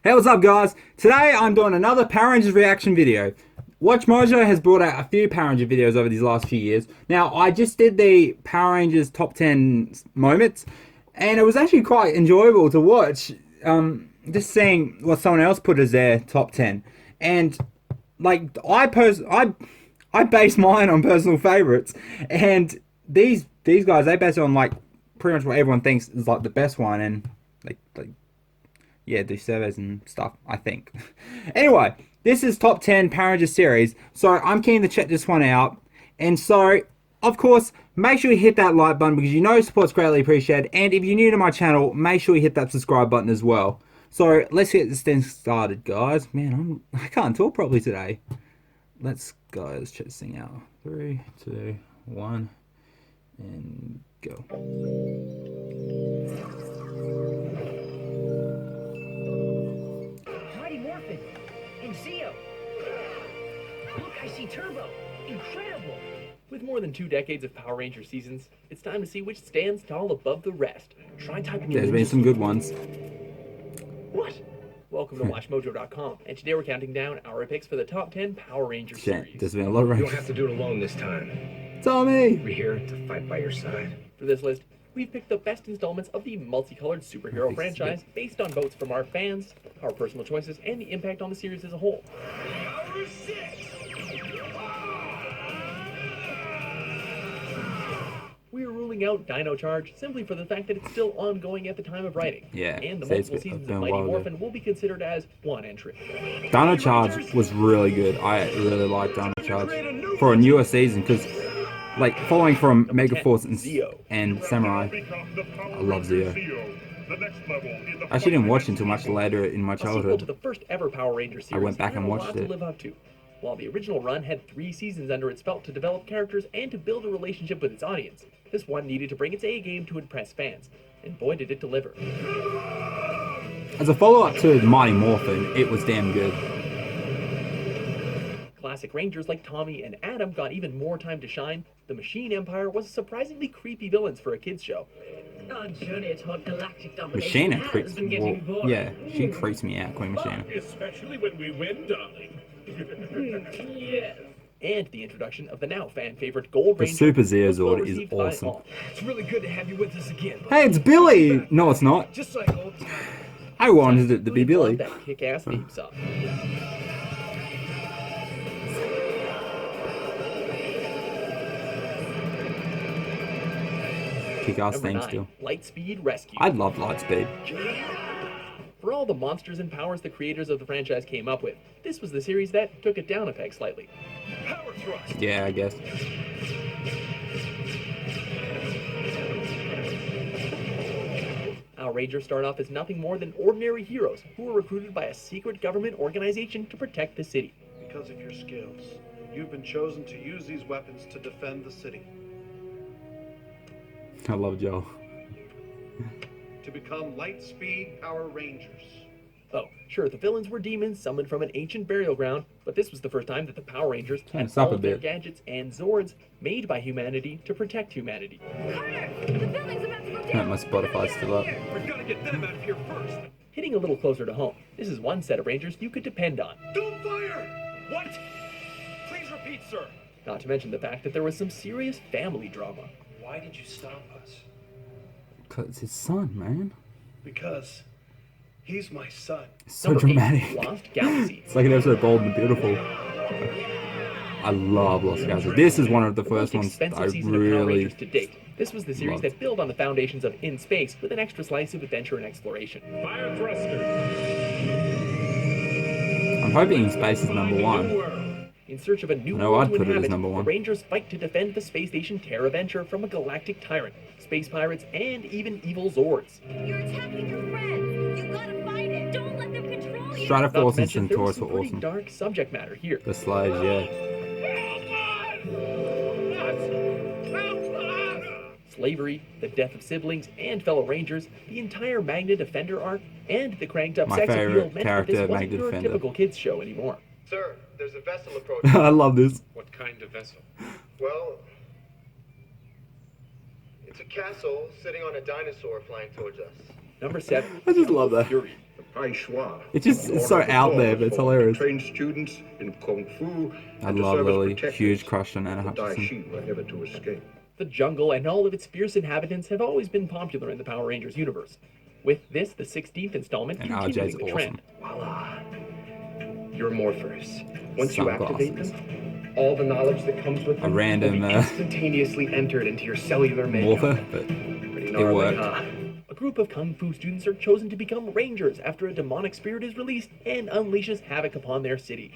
Hey, what's up, guys? Today I'm doing another Power Rangers reaction video. Watch Mojo has brought out a few Power Ranger videos over these last few years. Now, I just did the Power Rangers top 10 moments, and it was actually quite enjoyable to watch. Just seeing what someone else put as their top 10. And, like, I base mine on personal favorites, and these guys, they base it on, like, pretty much what everyone thinks is, like, the best one, and, like yeah, do surveys and stuff, I think. Anyway, this is top 10 Power Rangers series, so I'm keen to check this one out. And so, of course, make sure you hit that like button because you know support's greatly appreciated. And if you're new to my channel, make sure you hit that subscribe button as well. So, let's get this thing started, guys. Man, I can't talk properly today. Let's go. Let's check this thing out. 3, 2, 1, and go. And Zeo! Look, I see Turbo! Incredible! With more than 2 decades of Power Ranger seasons, it's time to see which stands tall above the rest. Try typing in. There's been some good ones. What? Welcome to WatchMojo.com, and today we're counting down our picks for the top 10 Power Ranger series. There's been a lot of You don't have to do it alone this time. Tommy! We're here to fight by your side. For this list, we've picked the best installments of the multicolored superhero franchise based on votes from our fans, our personal choices, and the impact on the series as a whole. Power 6! We are ruling out Dino Charge simply for the fact that it's still ongoing at the time of writing. Yeah, and the so multiple seasons of Mighty Morphin will be considered as one entry. Dino Charge was really good. I really liked Dino Charge for a newer season because, like, following from Megaforce and Samurai, I love Zeo. I actually didn't watch it until much later in my A sequel childhood. to the first ever Power Ranger series. I went back and watched had a lot it. to live up to. While the original run had 3 seasons under its belt to develop characters and to build a relationship with its audience, this one needed to bring its A game to impress fans, and boy did it deliver. As a follow-up to Mighty Morphin, it was damn good. Classic Rangers like Tommy and Adam got even more time to shine. The Machine Empire was surprisingly creepy villains for a kids show. Our journey toward galactic domination Machina creeps. Well, yeah, she creeps me out, Queen Machina. Especially when we win, darling. Yes. And the introduction of the now fan favorite Gold The Ranger. Super was well Zeo-Zord is received by awesome. all. It's really good to have you with us again. Hey, it's Billy! No, it's not. Just like old times. I wanted it to be Billy. That kick-ass theme song. Kick-ass Number theme 9, still. Lightspeed Rescue. I love Lightspeed. For all the monsters and powers the creators of the franchise came up with, this was the series that took it down a peg slightly. Power thrust. Yeah, I guess. Our Rangers start off as nothing more than ordinary heroes who were recruited by a secret government organization to protect the city. Because of your skills, you've been chosen to use these weapons to defend the city. I love Joel. To become Lightspeed Power Rangers. Oh, sure, the villains were demons summoned from an ancient burial ground, but this was the first time that the Power Rangers Turn had this up all a of their bit. gadgets and Zords made by humanity to protect humanity. Turn my Spotify still up. We've got to get them out of here first. Hitting a little closer to home, this is one set of Rangers you could depend on. Don't fire! What? Please repeat, sir. Not to mention the fact that there was some serious family drama. Why did you stop us? Cause it's his son, man. Because he's my son. It's so Number 8, dramatic. Lost Galaxy. It's like an episode of Bold and the Beautiful. I love Lost Galaxy. This is one of the The first most ones expensive I season of Power really Rangers to date. This was the series loved. that built on the foundations of In Space with an extra slice of adventure and exploration. Fire thruster. I'm hoping Space is number 1. In search of a new No, world I'd to put it as inhabit, number the 1. Rangers fight to defend the space station Terra Venture from a galactic tyrant, space pirates, and even evil Zords. You're attacking your friends. You gotta fight it. Don't let them control you. Strider Not to Force and mention, there was Centaurus were some pretty awesome. dark subject matter here. The slaves, yeah. Slavery, the death of siblings and fellow Rangers, the entire Magna Defender arc, and the cranked up My sex favorite appeal meant that character, this wasn't Magna your Defender. typical kids show anymore. Sir, there's a vessel approaching. I love this. What kind of vessel? Well, it's a castle sitting on a dinosaur flying towards us. Number 7. I just love that. Fury. Pai Shua. It's just it's so out there, but it's hilarious. Trained students in Kung Fu. I and to love serve as Lily. protectors Huge crush on Anna of the Hutchinson. Dai Shi were never to escape. The jungle and all of its fierce inhabitants have always been popular in the Power Rangers universe. With this, the 16th installment, And continuing RJ's the awesome. trend. Voila. Your morphers. Once you activate Sunglasses. them, all the knowledge that comes with them random, will be instantaneously entered into your cellular makeup. Morpher, but Pretty it gnarly, worked. huh? A group of Kung Fu students are chosen to become Rangers after a demonic spirit is released and unleashes havoc upon their city.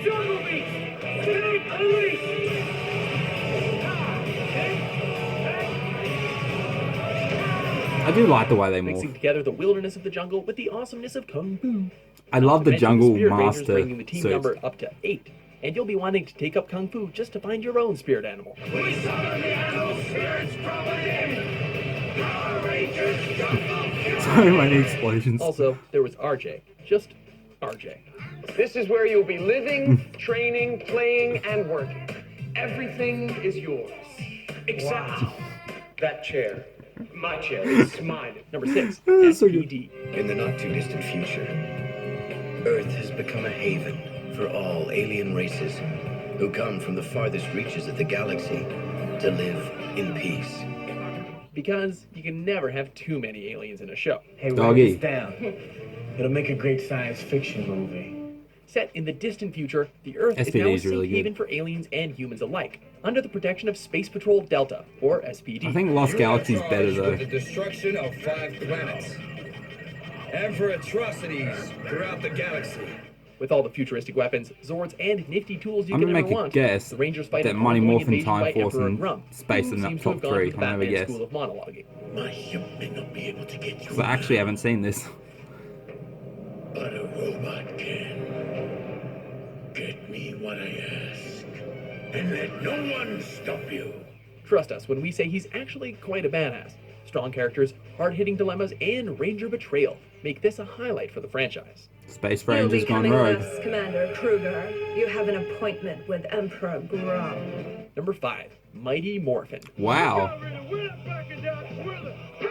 Jungle Beast! Snake Unleashed! I do like the way they Mixing morph. together the wilderness of the jungle with the awesomeness of Kung Fu. I love the Mention jungle Spirit Rangers master bringing the team suit. number up to 8, and you'll be wanting to take up Kung Fu just to find your own spirit animal. We summon the animal spirits from within! Power Rangers Jungle! So many explosions. Also, there was RJ. Just RJ. This is where you'll be living, training, playing, and working. Everything is yours. Except that chair. My chair. It's mine. Number 6, That's so good. SPD. In the not too distant future, Earth has become a haven for all alien races who come from the farthest reaches of the galaxy to live in peace. Because you can never have too many aliens in a show. Hey, write Doggy. this down. It'll make a great science fiction movie. Set in the distant future, the Earth is SPD now a is safe really good. haven for aliens and humans alike, under the protection of Space Patrol Delta, or SPD. I think Lost Galaxy is better though. The destruction of 5 planets. And for atrocities throughout the galaxy. With all the futuristic weapons, Zords, and nifty tools you I'm can gonna ever make a want, guess the Rangers fight that an Mighty ongoing Morphin invasion Time by Force Emperor and Grum, Space who in that seems to have top gone three. to the I'll never Batman guess. School of monologuing. My ship may not be able to get Because I actually haven't seen this. but a robot can. Get me what I ask, and let no one stop you. Trust us when we say he's actually quite a badass. Strong characters, hard-hitting dilemmas, and Ranger betrayal make this a highlight for the franchise. Space You'll be Rangers gone coming rogue. with us, Commander Kruger. You have an appointment with Emperor Grum. Number 5, Mighty Morphin. Wow.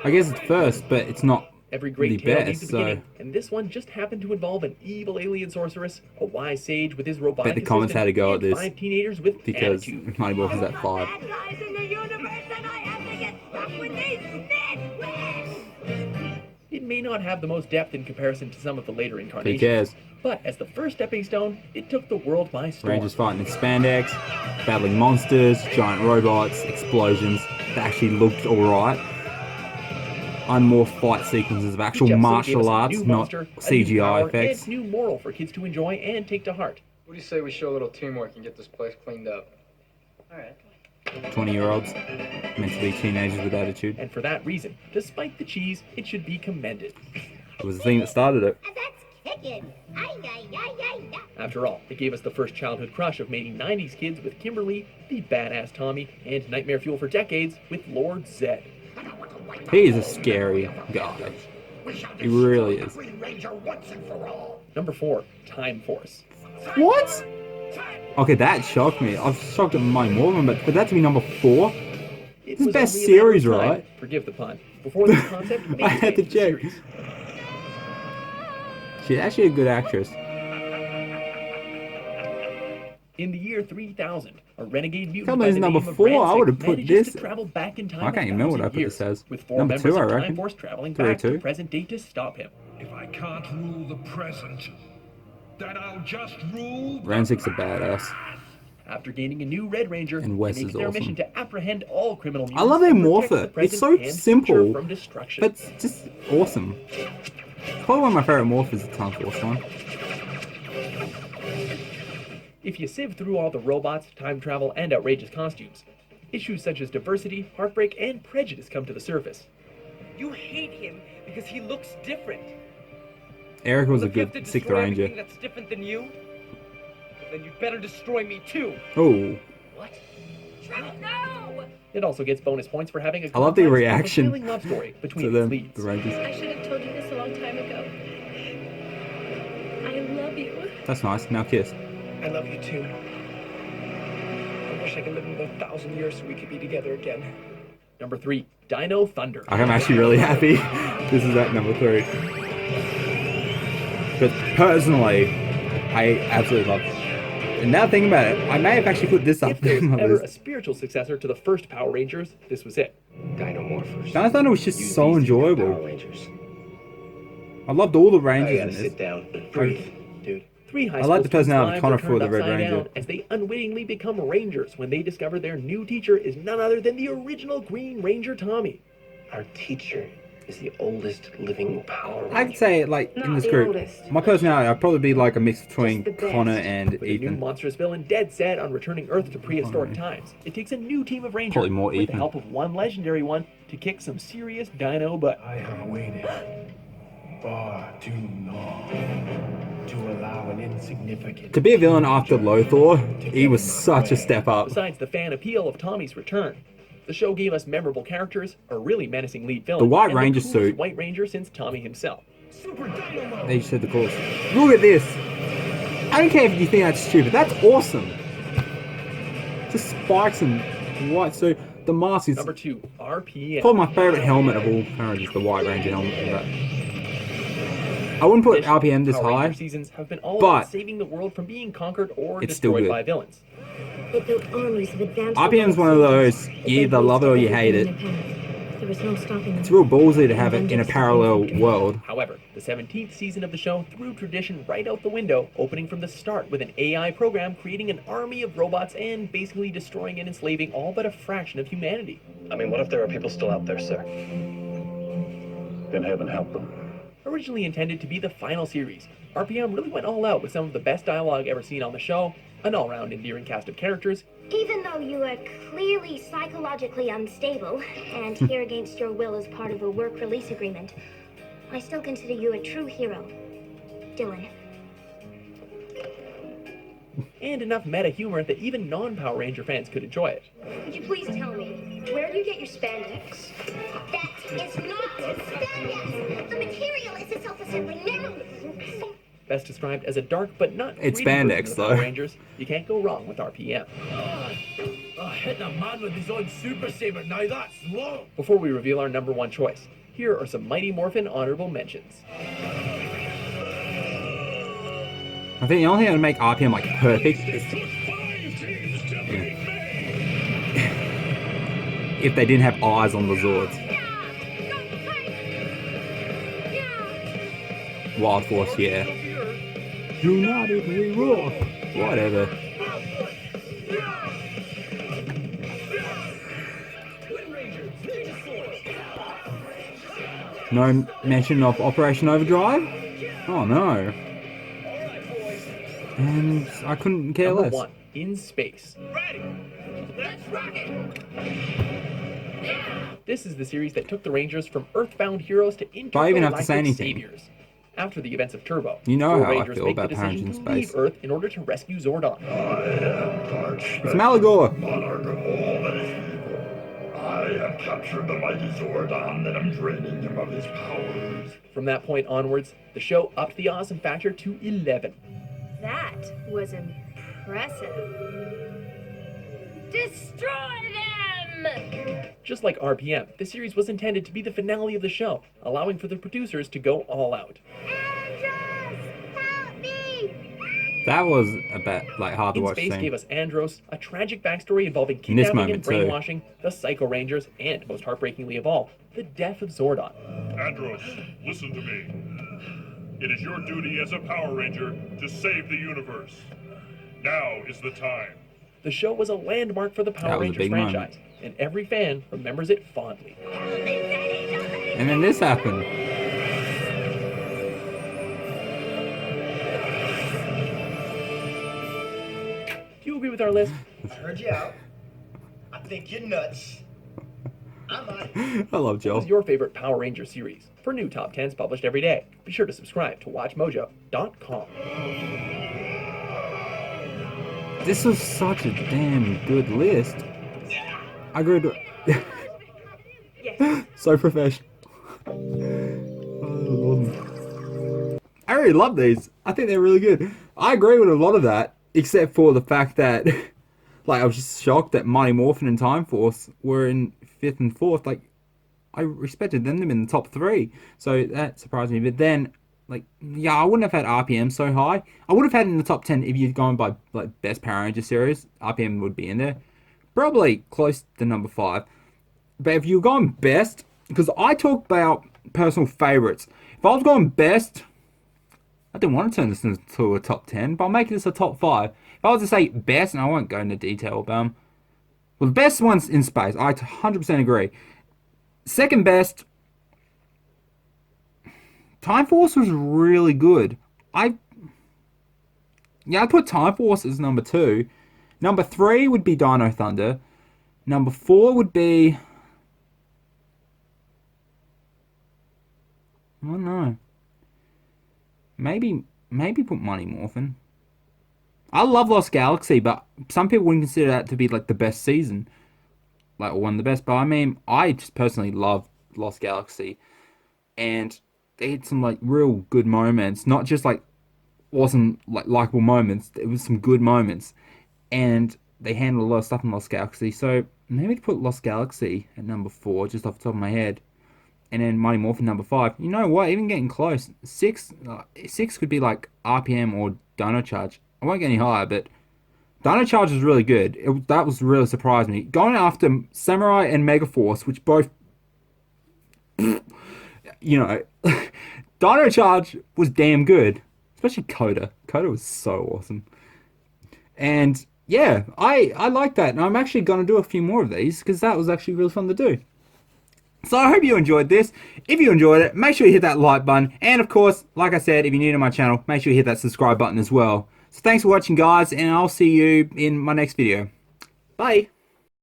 I guess it's first, but it's not Every the great tale needs a best. beginning, So and this one just happened to involve an evil alien sorceress, a wise sage with his robotic bet the comments had to go assistant, at and this 5 teenagers with because attitude. Mighty Morphin's at 5. Bad guys in the universe, and I have to get stuck with these nitwits! It may not have the most depth in comparison to some of the later Who incarnations, cares? but as the first stepping stone, it took the world by storm. Rangers fighting in spandex, battling monsters, giant robots, explosions. That actually looked alright. And more fight sequences of Each actual episode gave martial us a arts, new not monster, a new CGI power, effects. and new moral for kids to enjoy and take to heart. What do you say we show a little teamwork and get this place cleaned up? Alright. 20-year-olds meant to be teenagers with attitude. And for that reason, despite the cheese, it should be commended. It was the thing that started it. That's kicking. Ay, ay, ay, ay, ay. After all, it gave us the first childhood crush of many 90s kids with Kimberly, the badass Tommy, and nightmare fuel for decades with Lord Zed. He is a scary guy. He really is. Number 4, Time Force. What? Okay, that shocked me. I was shocked at Mighty Morphin, but for that to be number 4, It This is was best only a matter of series, time, right? Forgive the pun. Before this concept made I its had way to the check. series. She's actually a good actress. In the year 3000, a renegade mutant Come on, by it's the number name of 4. I Ransik would've put manages this- to travel back in time I can't even remember what I 1,000 put years, this as. with 4 Number members 2, I of reckon. Time Force traveling 3 or back to 2. the present day to stop him. If I can't rule the present, then I'll just rule the Ranzik's a badass. After gaining a new Red Ranger, And Wes they make is it their awesome. mission to apprehend all criminal I love mutants their and protect the morpher. It's present so and future simple, from destruction. but it's just awesome. Probably one of my favorite morphs is the Time Force one. If you sieve through all the robots, time travel, and outrageous costumes, issues such as diversity, heartbreak, and prejudice come to the surface. You hate him because he looks different. Eric was a If you have good to 6th destroy Ranger. everything that's different than you, then you'd better destroy me too. Oh, What? No! It also gets bonus points for having a I love the complex and reaction fulfilling love story to between its them, leads. the Rangers. I should have told you this a long time ago. I love you. That's nice. Now kiss. I love you too. I wish I could live another 1,000 years so we could be together again. Number 3, Dino Thunder. I'm actually really happy this is at number 3. But personally, I absolutely love it. And now thinking about it, I may have actually put this up If there's on my ever list. a spiritual successor to the first Power Rangers, this was it. Dinomorphers. I thought it was just Use so these to become enjoyable. Power Rangers. I loved all the I Rangers gotta in sit this. down. Breathe, dude. Three high I school like the personality of students' Connor lives for are the Red turned upside Ranger. down as they unwittingly become Rangers when they discover their new teacher is none other than the original Green Ranger Tommy. Our teacher is the oldest living Power Ranger. I could say, like, in Not this the group, oldest. my personality, I'd probably be like a mix between Just the best. Connor and With a new Ethan. monstrous villain dead set on returning Earth to prehistoric times, it takes a new team of Rangers Probably more with the Ethan. help of one legendary one to kick some serious dino butt. I have waited far too long to allow an insignificant... To be a villain after Lothar, he was such a step up. Besides the fan appeal of Tommy's return, the show gave us memorable characters, a really menacing lead villain, The White and Ranger coolest suit. White Ranger since Tommy himself. They just said the course. Look at this. I don't care if you think that's stupid. That's awesome. Just spikes and white suit. The mask is Number 2, RPM. probably my favorite helmet of all Power Rangers, the White Ranger helmet. I wouldn't put RPM this Power Ranger high. seasons have been all but about saving the world from being conquered or it's still destroyed good. by villains. It built armies of advanced RPM's one of those, you either love it or you hate it. There was no stopping It's them. real ballsy to have it in a parallel world. However, the 17th season of the show threw tradition right out the window, opening from the start with an AI program creating an army of robots and basically destroying and enslaving all but a fraction of humanity. I mean, what if there are people still out there, sir? Then heaven help them. Originally intended to be the final series, RPM really went all out with some of the best dialogue ever seen on the show, an all-round endearing cast of characters, Even though you are clearly psychologically unstable and here against your will as part of a work release agreement, I still consider you a true hero, Dylan. and enough meta humor that even non-Power Ranger fans could enjoy it. Could you please tell me, where do you get your spandex? That is not spandex! The material is a self-assembling memory. Best described as a dark but not It's gritty version spandex, of the Power though. Rangers, you can't go wrong with RPM. Hitting a man with his own super saber, now that's low. Before we reveal our number one choice, here are some Mighty Morphin honorable mentions. I think the only thing that would make RPM like perfect is if they didn't have eyes on the Zords. Wild Force, yeah. United we roar. Whatever. No mention of Operation Overdrive? Oh no. And I couldn't care Number less. 1, In Space. Let's rock it. This is the series that took the Rangers from earthbound heroes to Do I even have to say intergalactic anything? saviors. After the events of Turbo, You know four how I Rangers feel make about the Power decision Rangers in to leave space. Earth in order to rescue Zordon. It's Malagor. Monarch of all that is evil. I have captured the mighty Zordon and am draining him of his powers. From that point onwards, the show upped the awesome factor to 11. That was impressive. Destroy them! Just like RPM, the series was intended to be the finale of the show, allowing for the producers to go all out. That was a bit like hard to In watch. Space Scene. gave us Andros, a tragic backstory involving In this kidnapping and moment, too. brainwashing, the Psycho Rangers, and, most heartbreakingly of all, the death of Zordon. Andros, listen to me. It is your duty as a Power Ranger to save the universe. Now is the time. The show was a landmark for the Power That was a Rangers big moment. franchise, and every fan remembers it fondly. And then this happened. Do you agree with our list? I heard you out. I think you're nuts. I'm out. I love What Joel. was your favorite Power Ranger series? For new top 10s published every day, be sure to subscribe to WatchMojo.com. This was such a damn good list. I agree with so professional. I really love these. I think they're really good. I agree with a lot of that, except for the fact that, like, I was just shocked that Mighty Morphin and Time Force were in 5th and 4th. Like, I expected them to be in the top 3, so that surprised me. But then, like, yeah, I wouldn't have had RPM so high. I would have had it in the top 10 if you'd gone by like best Power Ranger series. RPM would be in there, probably close to number 5. But if you're going best, because I talk about personal favorites. If I was going best, I didn't want to turn this into a top 10, but I'll make this a top 5. If I was to say best, and I won't go into detail about them, well, the best one's in space. I 100% agree. Second best, Time Force was really good. I'd put Time Force as number 2. Number 3 would be Dino Thunder. Number 4 would be... I don't know. Maybe put Mighty Morphin. I love Lost Galaxy, but some people wouldn't consider that to be like the best season. Like one of the best. But I mean, I just personally love Lost Galaxy. And they had some like real good moments. Not just like awesome like likable moments. It was some good moments. And they handled a lot of stuff in Lost Galaxy. So maybe to put Lost Galaxy at number 4, just off the top of my head. And then Mighty Morphin number 5. You know what? Even getting close. 6 could be like RPM or Dino Charge. I won't get any higher, but Dino Charge was really good. That was really surprised me. Going after Samurai and Megaforce, which both, you know, Dino Charge was damn good. Especially Coda. Coda was so awesome. And yeah, I like that. And I'm actually going to do a few more of these because that was actually really fun to do. So I hope you enjoyed this. If you enjoyed it, make sure you hit that like button. And of course, like I said, if you're new to my channel, make sure you hit that subscribe button as well. So thanks for watching, guys, and I'll see you in my next video. Bye.